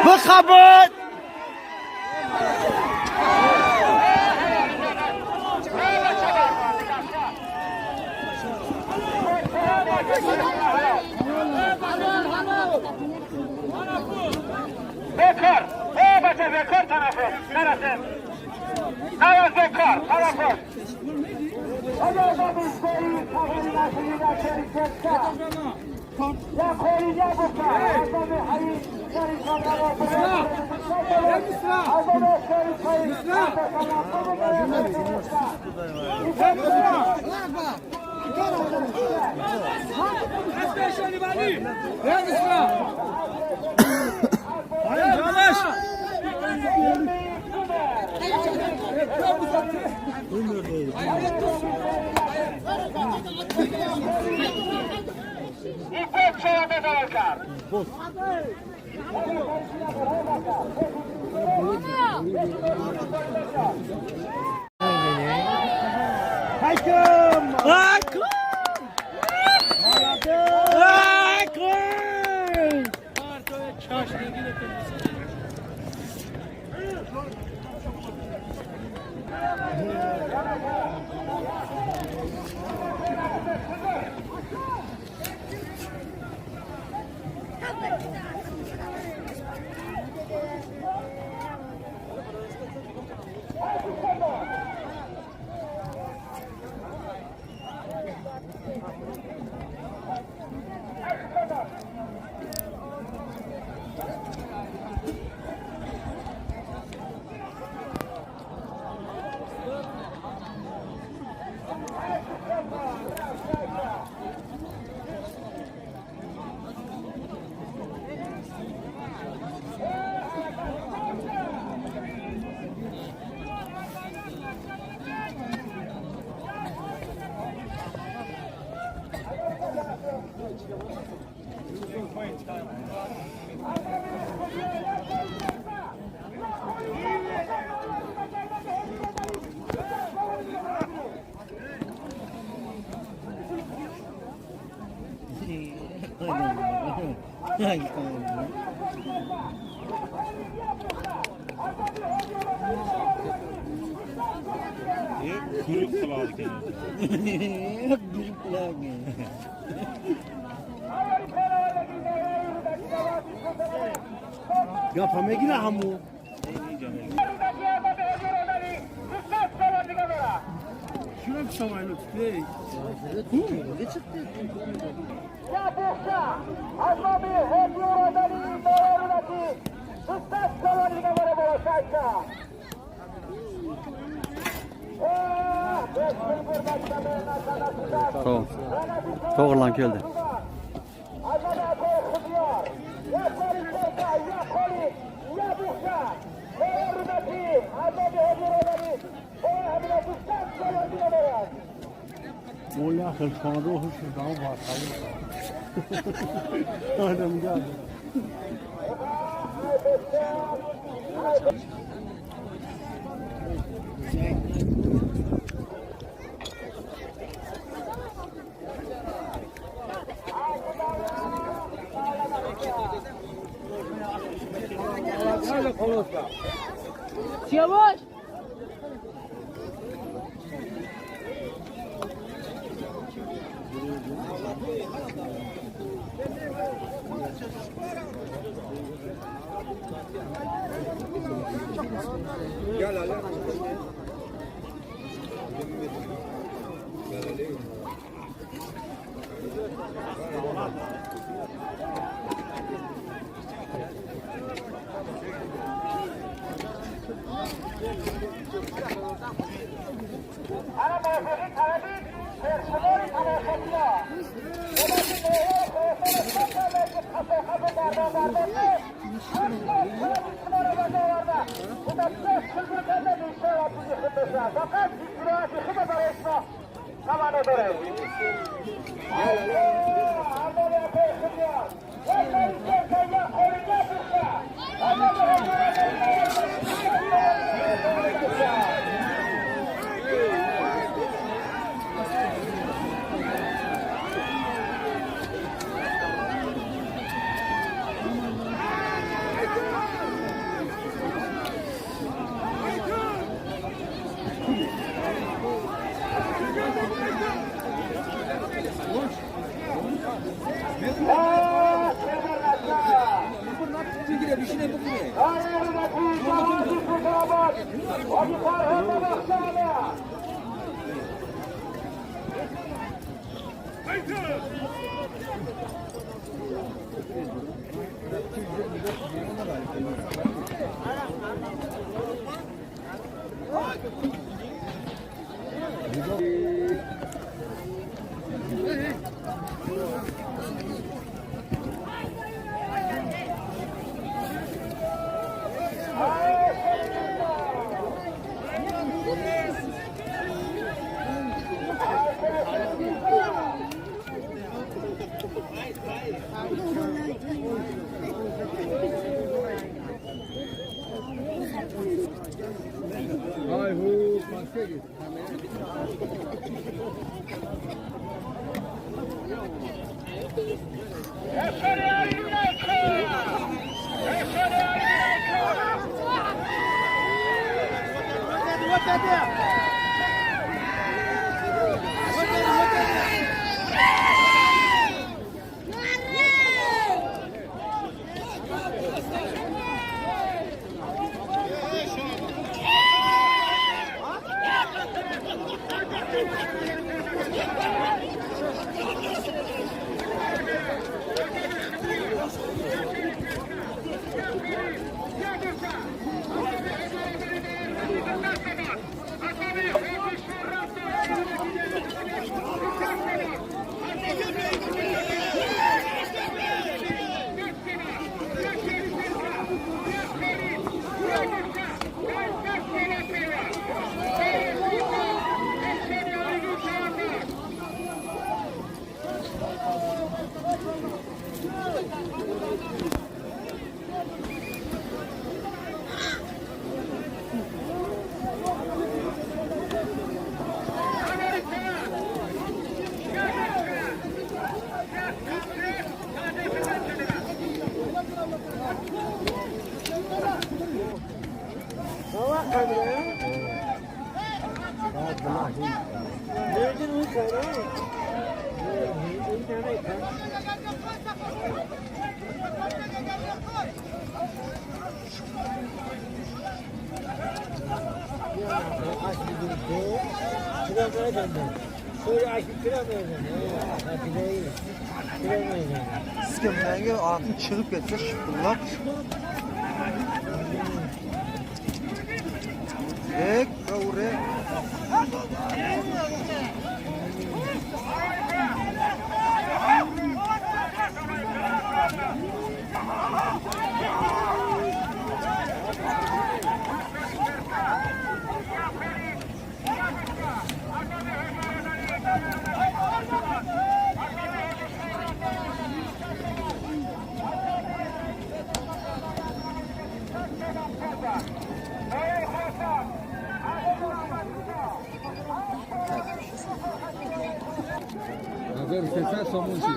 بخبط بکر بچه بکر طرفه نرسه نواز بکر طرفه یا خوری یا بکر آزام حیی Hangi kanal? Kuyruk kulağı Yok bir kulağına. Ya pamegina hamu. Şuna bir samayla tutayım. Ne çıktı? Ya boşa, azma bir hediyor adamı doğrulaki, sustas kalanına göre boşaysa. To'g'rilan keldi. Azama korkuyor. Ya polislerse, ya polis, ya boşa. Doğrulaki, azma bir hediyor adamı, doğrulaki, sustas kalanına göre. Molla hırfada o hırfada var. Adam geldi. Yavaş. Ana mevzuyu tanıdık, personeli tanıştılar. Buradaki mevzu profesörü belki kafe Burada 5 kılgırlarla bir şey var bu yıkılmışlar. Fakat bir yıkımı da resmi zamanı duruyor. Allah yapıyor kılıyor. Vallahi istersen ya koruyacak bir şey. Allah İskemlenge atın çıkıp getse şıkkıllap. Ek kavure. Hazır sesen somun şey.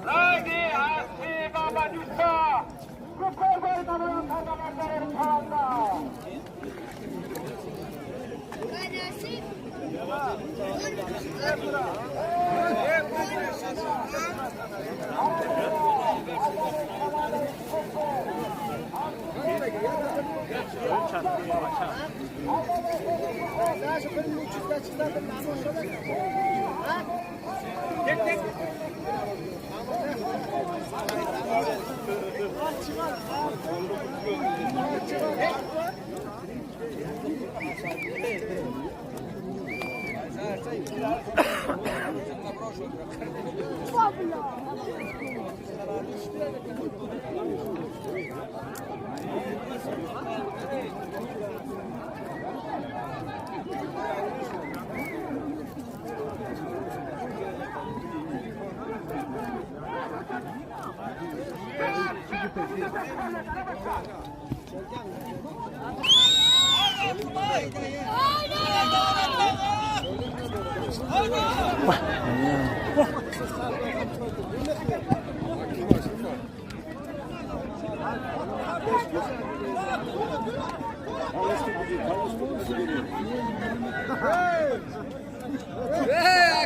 Haydi Asi Baba Nisa. Kupar bayramının parlamenterin sağında.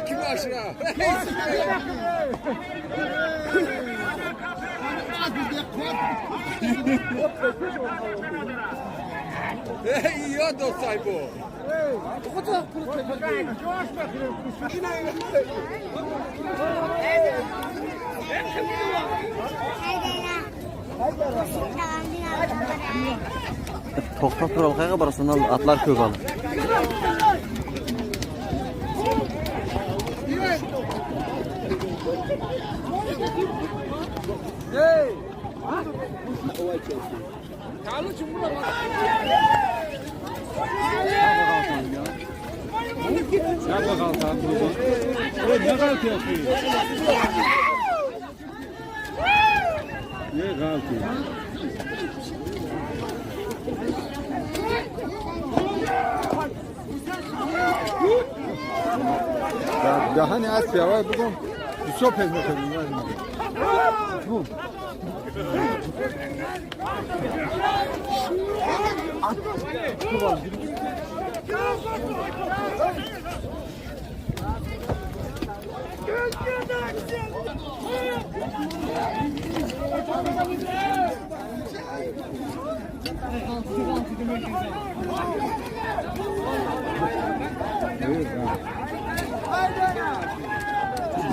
Kim aşağı? Hey, ya dostay bu. To'xtab tura olqayga borasan, atlar ko'p hali. Gel bakalım tatlım. Ne kalk yapıyor? Ne kalk yapıyor? Daha ne Asya var bugün? Bir sohbet edelim yani. Bu.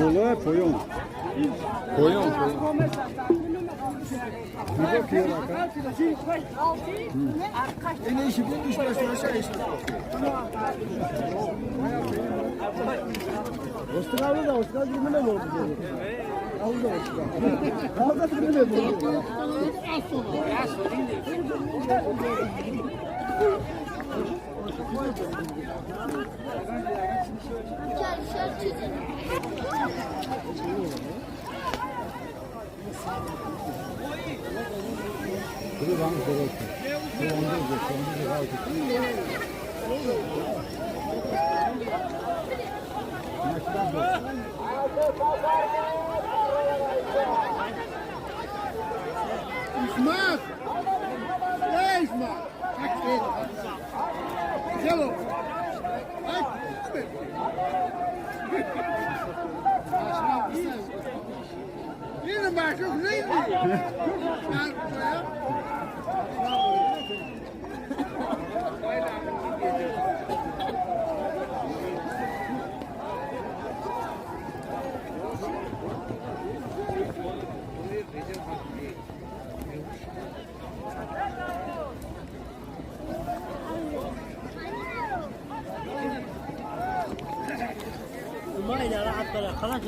Dolu koyun. Koyun. Bir bakıyor bak. Ne işi bu? İş başına aşağı işte. Osmanlı da Osmanlı gibi ne oldu? Aldı da Osmanlı. Aldı gibi ne oldu? Bunu bana söyle. İsmail! Ne İsmail? Kaç değil. Gel oğlum. Ay, abi. Yine başlık neydi? Gel buraya. ما إذا راحت طلع خلاص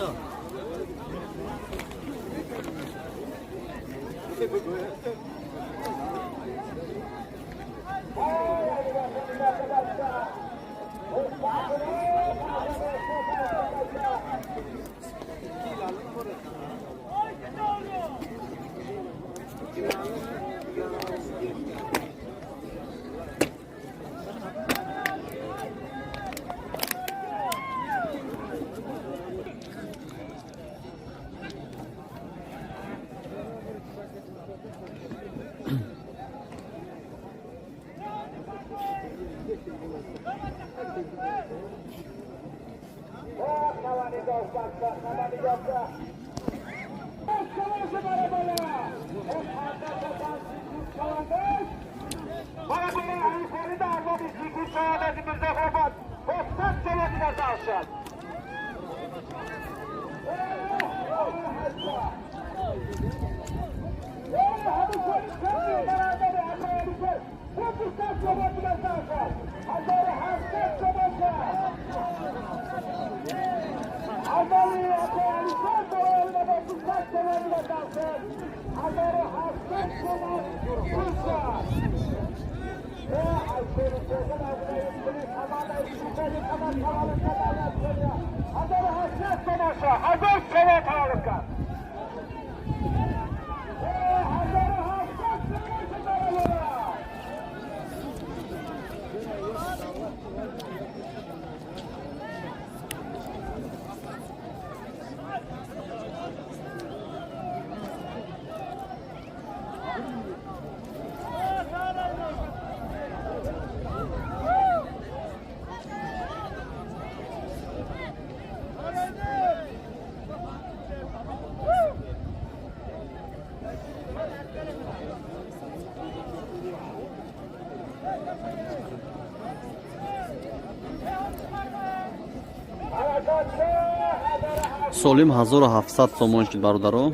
солим 1700 сомон шуд бародаро.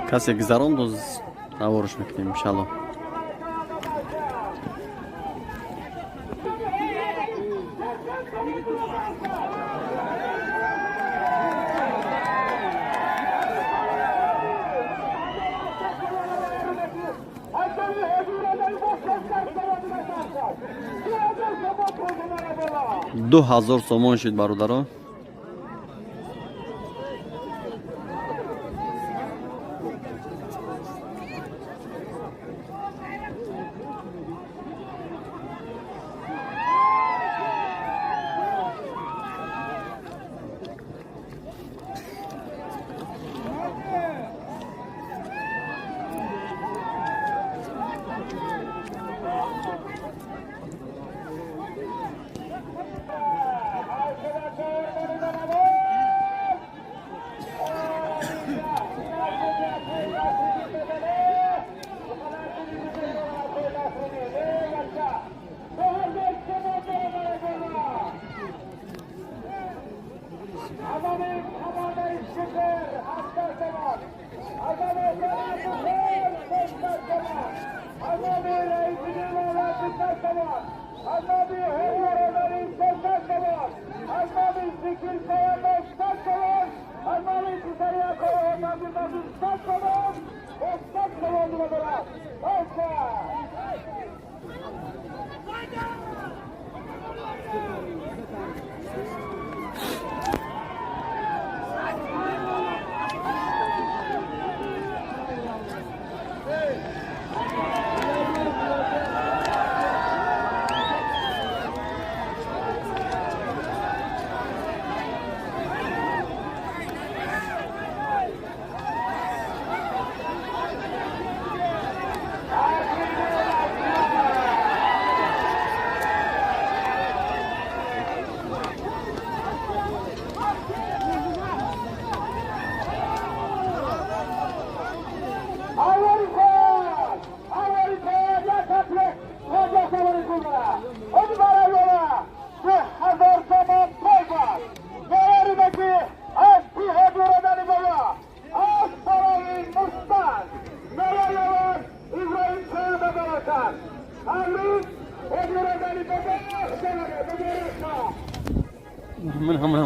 Касе гузаронд оз навориш мекунем иншаллоҳ. دو هزار سومان شد برادران.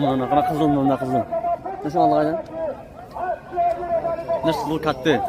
Mana qara qizim. Nasıl oldu? Nasıl kattı?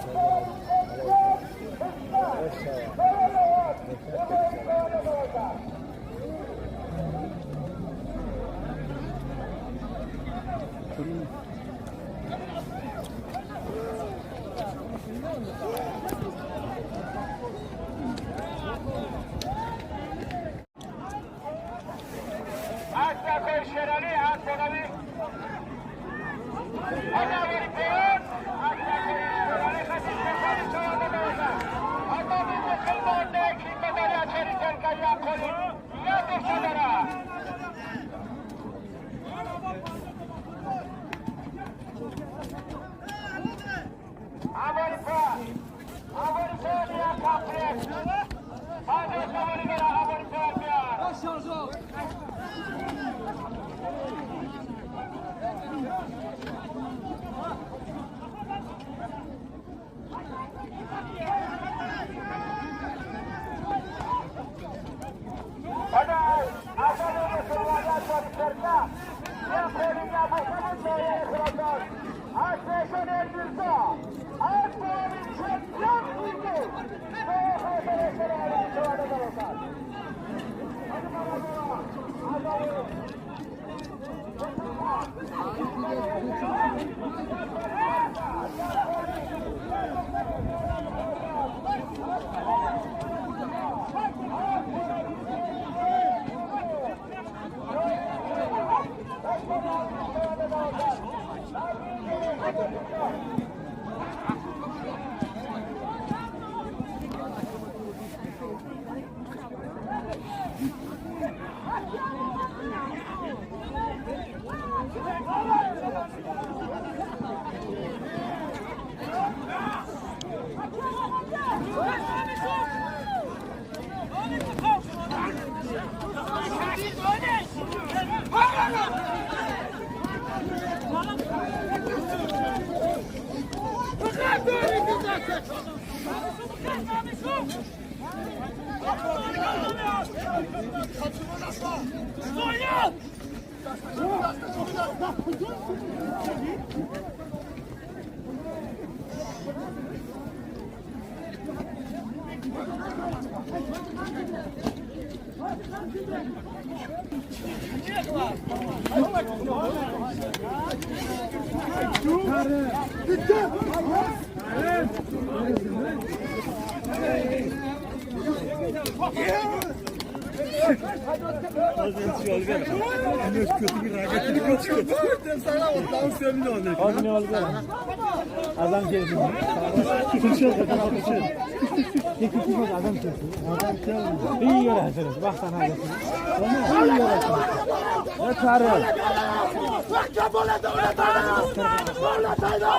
Adam geldi. Kuşu adam kuşu. Teknik adam kuşu. Adam kuşu. İyi görürsünüz. Bak sana da. Tamam. İyi görürsünüz. Ne çağırıyor? Bak kabul devlet ana. Devlet ana.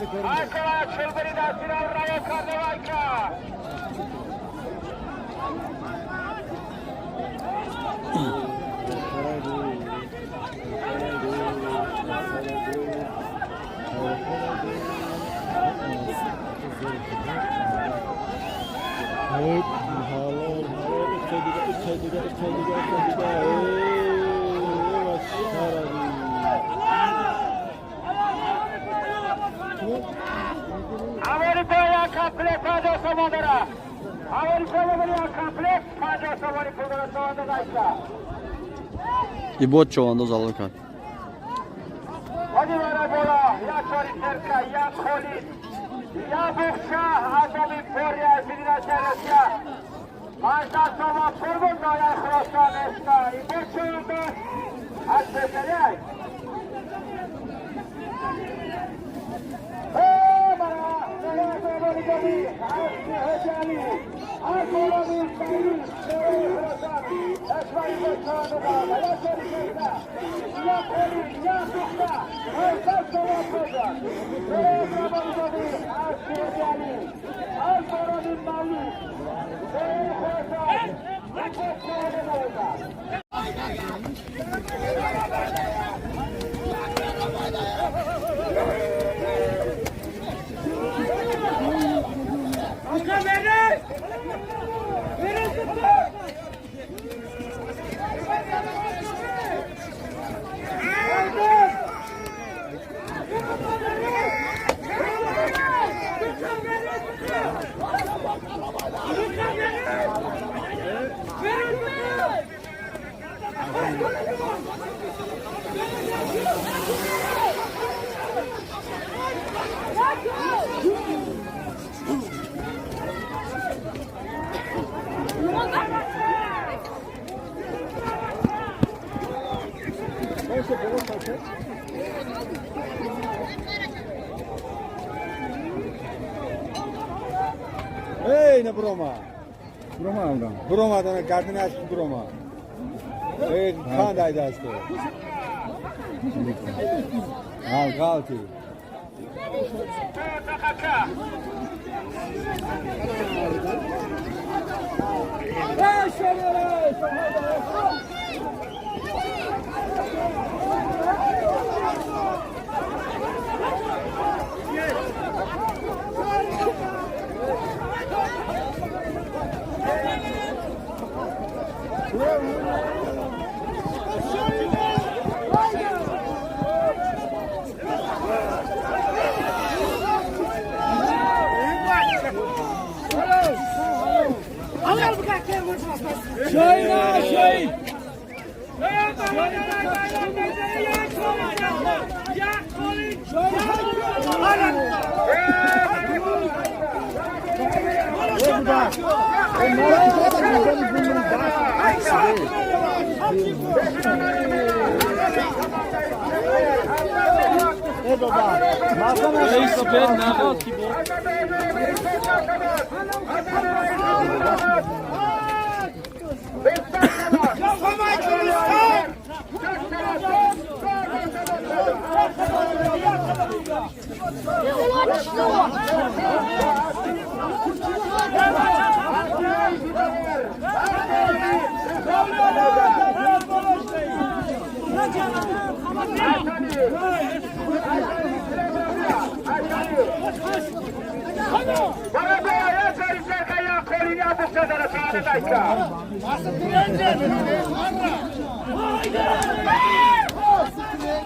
Ancora Celverina si laura e Carnevalca. Hep halar içediga Amerika'ya komplek Panca Samandara. Amerika'ya komplek Panca Samandara programı Samandara. İbot çoğunda alırken. Hadi bana bola, ya Çori Terka, ya Kolin, ya Bukşa, Azami Porya, Zilina Çerasya. Manşa Sama Purbunda ya Kırasya Neska. İbot çoğunda Azbekeliyay. Hey, ne Broma? Broma ondan. Broma'dan gardını açtı Broma. Hey, kandaydı açtı. Al, kalktı.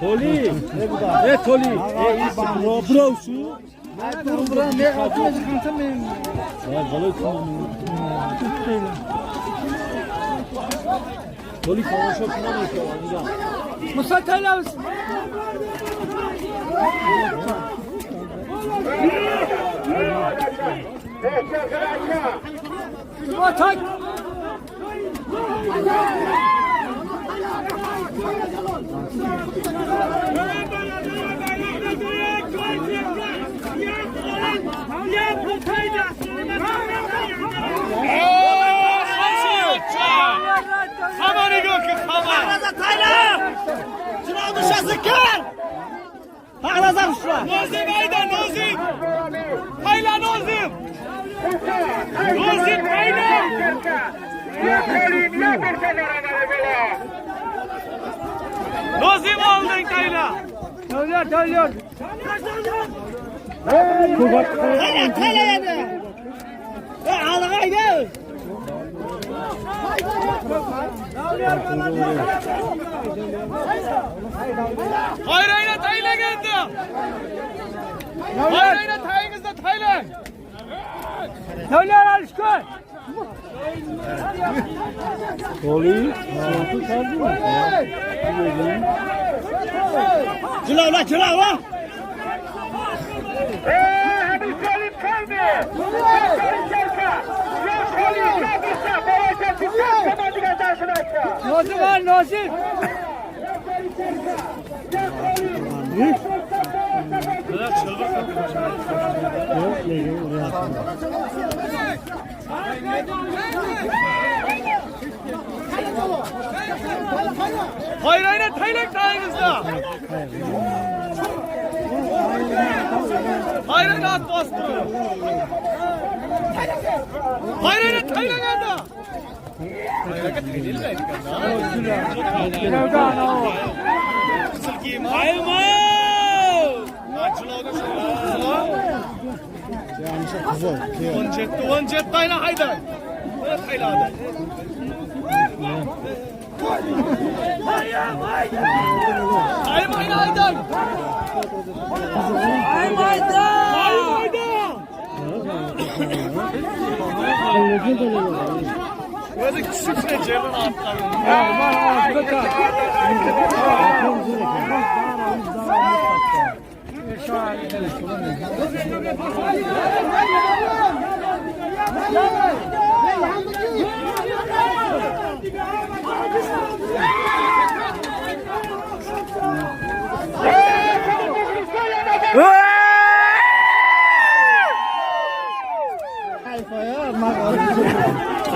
Toli, ne bu da? Ne Toli? Brausu. Ne atıyorsun kanka benim? Ya balık Toli kavuşa falan yapıyor amca. Musa Taylavuz. Atak. Nozi meydan, Nozi! Nazım Ayla. Ya Kolin ya Bursa beraber böyle. Nazım aldın Tayla. Tayla. Tayla yedi. Ağlığa gel. Hayrayla Tayla geldi. Hayrayla Tayınızda Tayla. Tayla alışkın. Koli, soğutu kaldı mı? Çıla ula. Hadi Kolin kaldı. Ya Kolin Cerka. Ya Kolin ya Bursa. Babacak Bursa. Kapadı gazasını açsa. Nazım al Nazım. Hayrayla Tayla Tayınızda. Hayrayla at bastırıyor. Hayrayla Tayla geldi. Hayrayla Tayla geldi. Ayma! Açılağı da şöyle. Onjet Tayla haydi. Tayla haydi. Ayma haydi. Böyle küçük şey cebine atlar.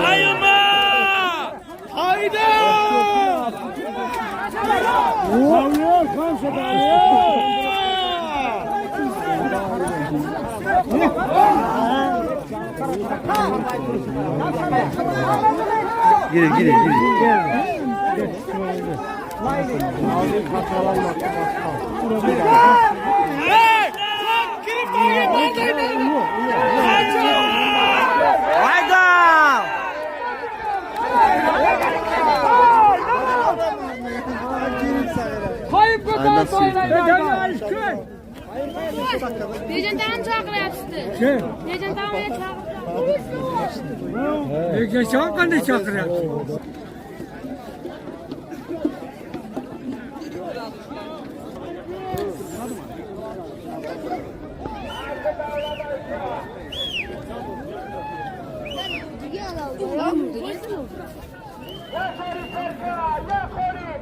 Ayma! Haydi! Ağlıyor, kansa ağlıyor. Gir. Hey! Girip bağırın, Hayda! Kayıp götür Tayla. Legendaren çağırıyorsun. Kim? Legendaren çağırıyorsun. Geçen kan çakırıyor. Ya Kolin Cerka. Ya Kolin.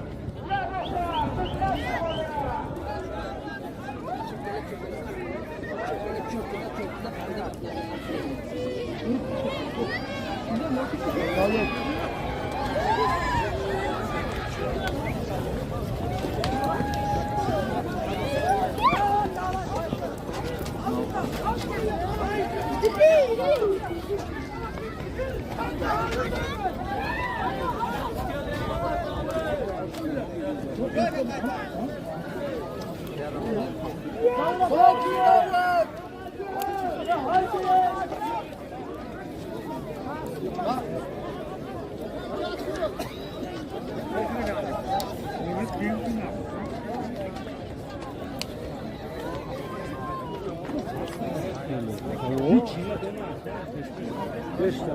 Ya Bursa.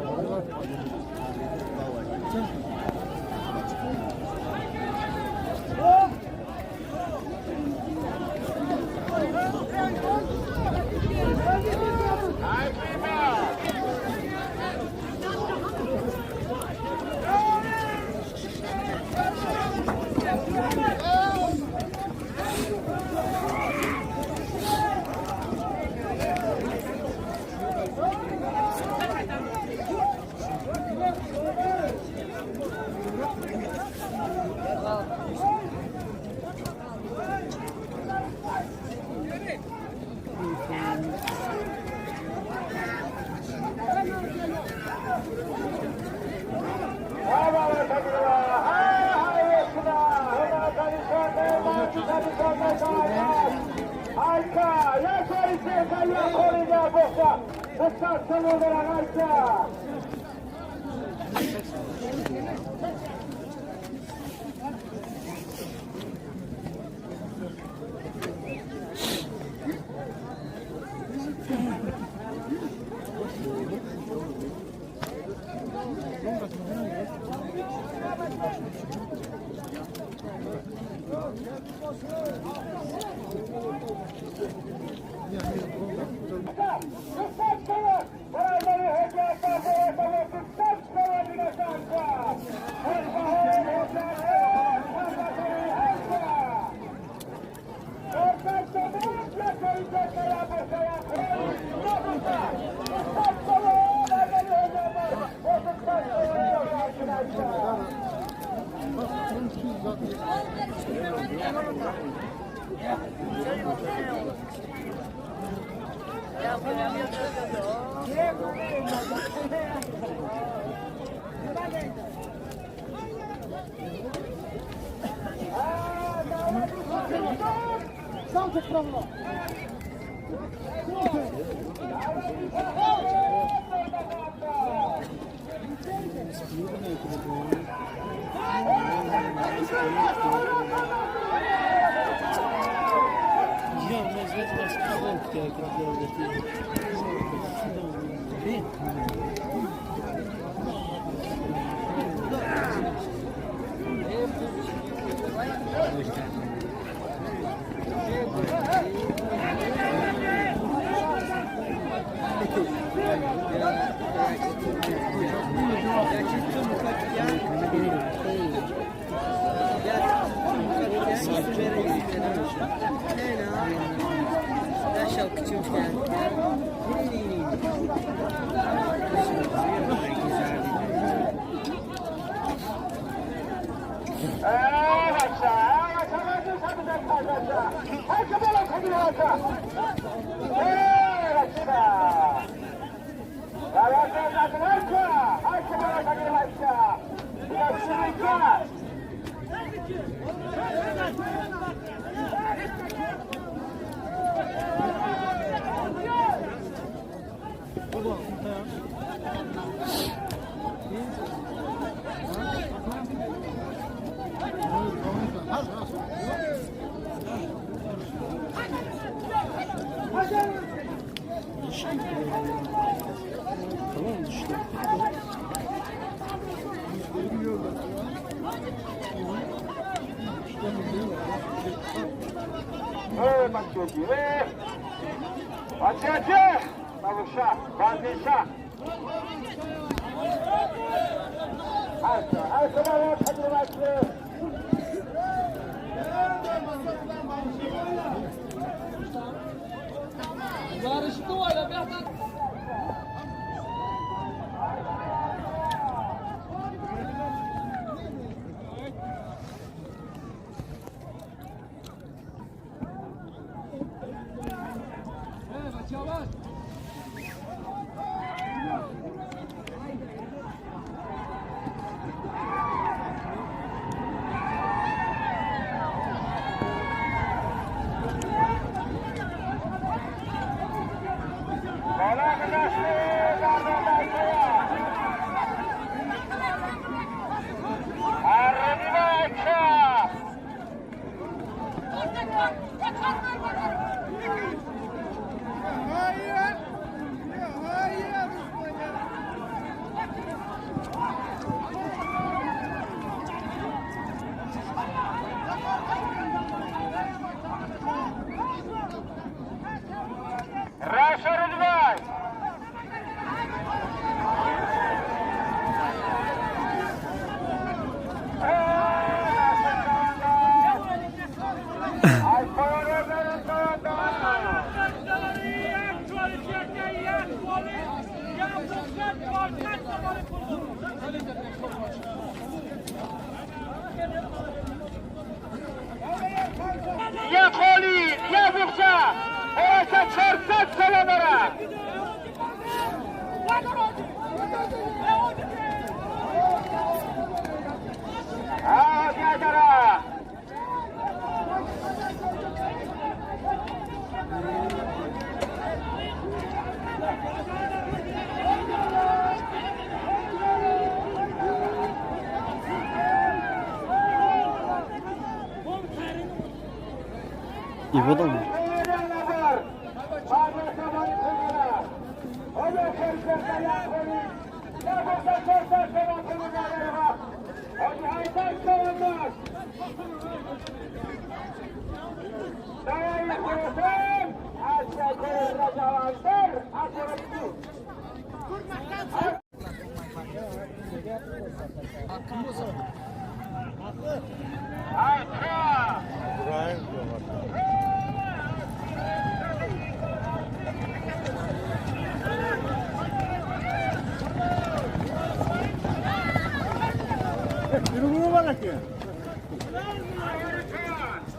İbo'da mı?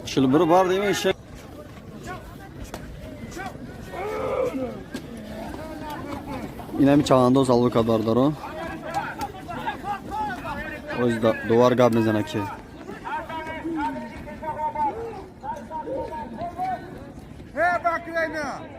Şılbırı var değil mi işe? Yine bir çağında o salvo kadardır o. O yüzden duvar gabimizden ki. He bak Reyna.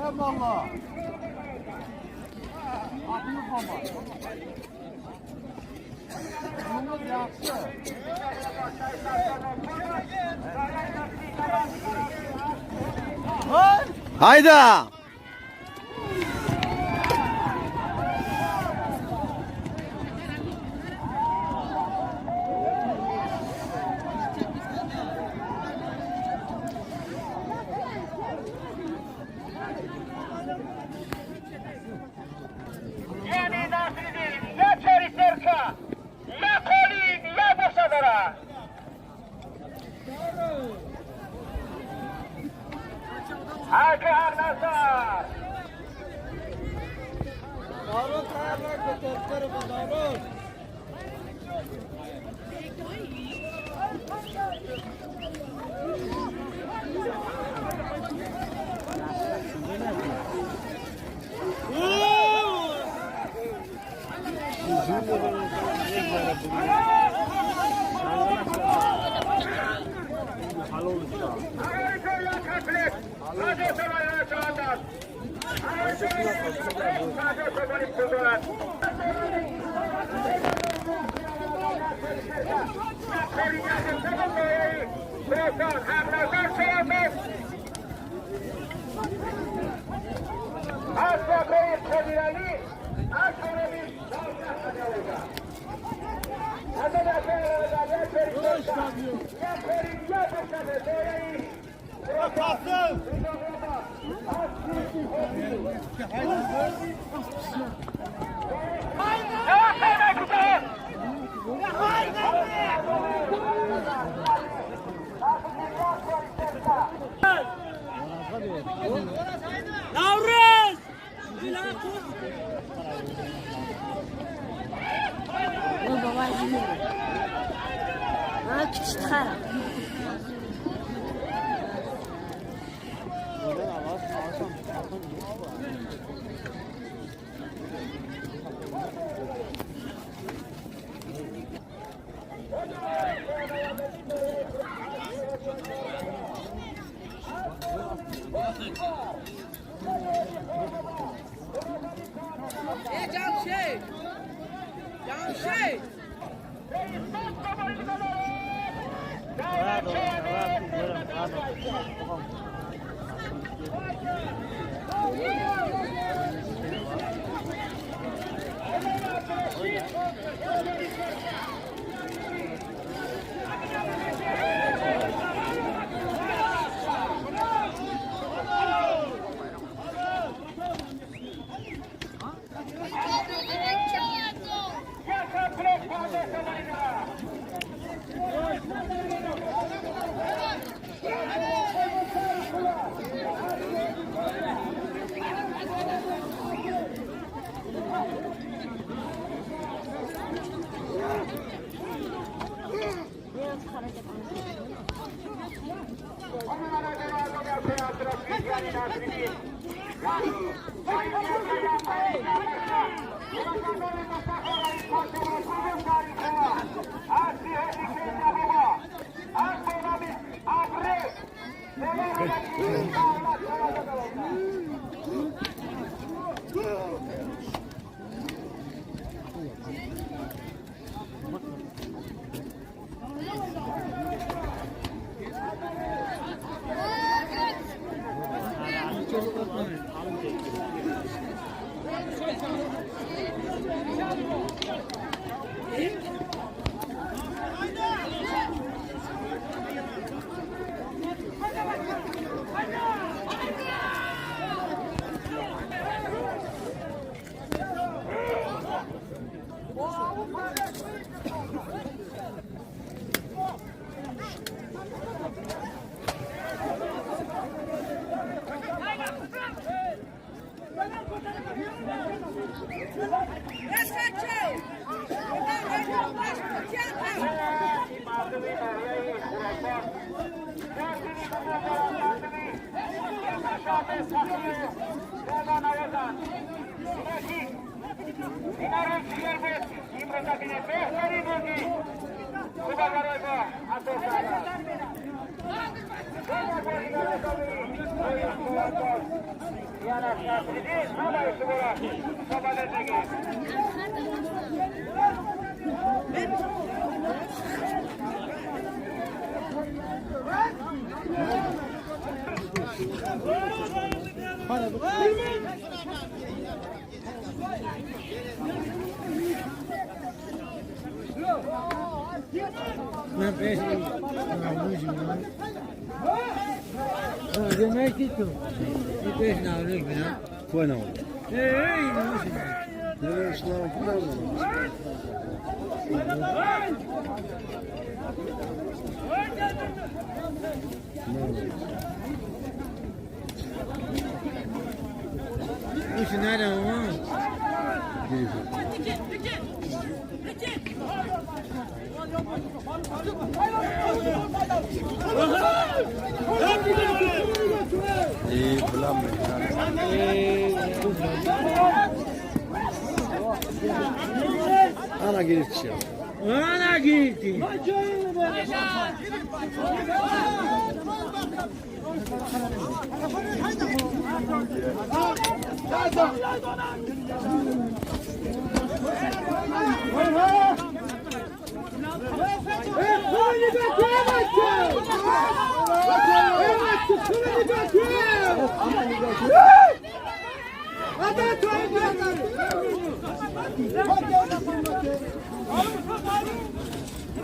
Eyvallah. Atını koma. Bunu yaptı. Hayda! Navruz! Ha küçük çıkar. Jamşey! Jamşey! Ana girişi. Ana girdi.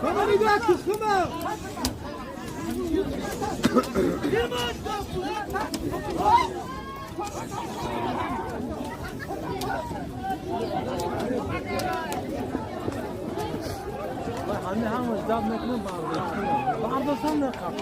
Come on, Iglesias, come on! Anne hangi zahmetine bağlı? Bağırsan da kalk.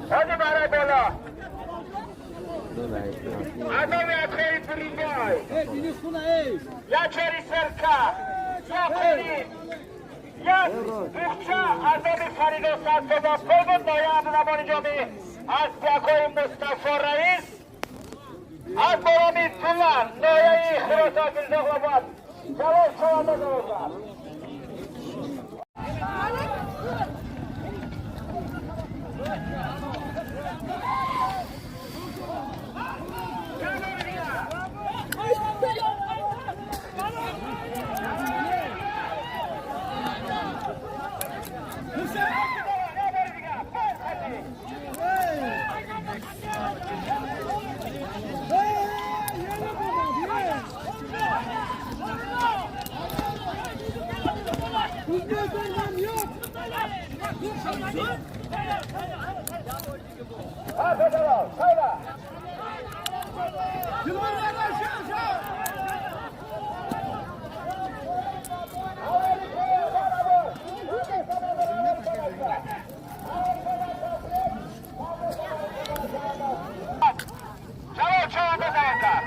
Hadi bana bola. Adamı akayı Brigay. Ya Çeri Serka. Ya Koli. Ya Bukça. Adamı Farido Satsoba. Polgun doyanına bonjobi. Az Yakoy Mustafa Reis. Az Borami Tulan. Noyayı Kurata Gülzağlabat. Yavaş çavada kalırlar. Hadi devam, hayla. Çabuk çabuk kazanırlar.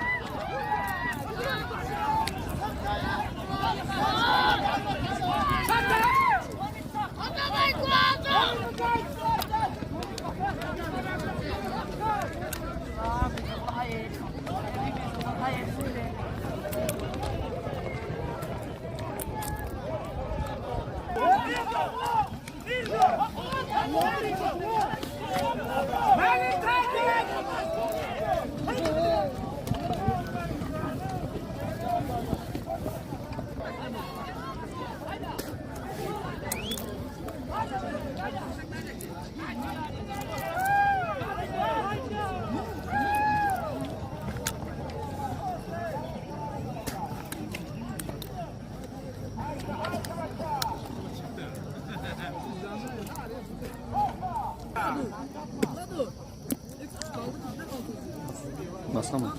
Masa mı?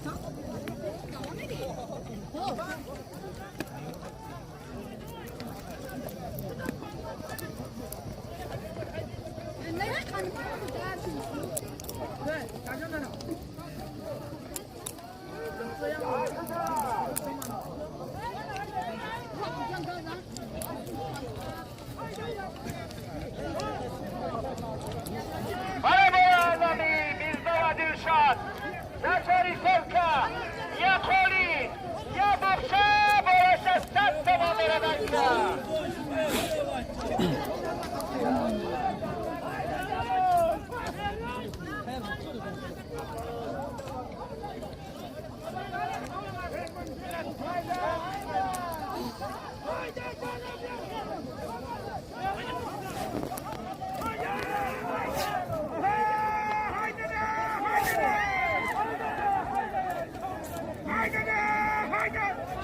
Bana boğazami Mirzava Dilşat. Naçari Sevka. Ya Koli. Ya Bukşa. Boğaşa sat tamamıyla daşta.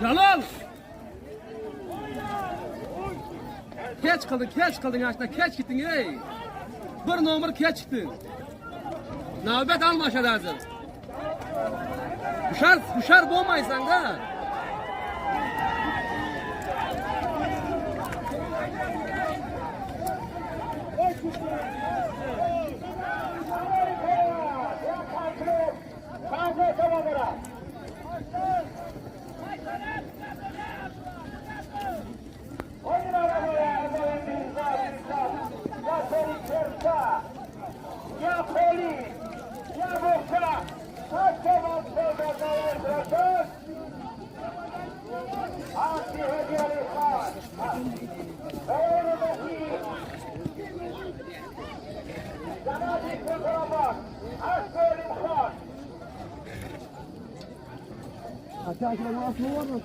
Jalal! Keç kıldın aslında, keç gittin ey. Bir numara keç gittin. Navbet alma aşağı lazım. Huşar boğmaysan da. Ya Koli. Ya Bukşa. Sat tamamıyla daşta. Asi Hediyeli Khan. Öyle Mesih. Cenab-ı Kurtulamak. Asgari Khan. Aşağı aşağı nasıl var mı?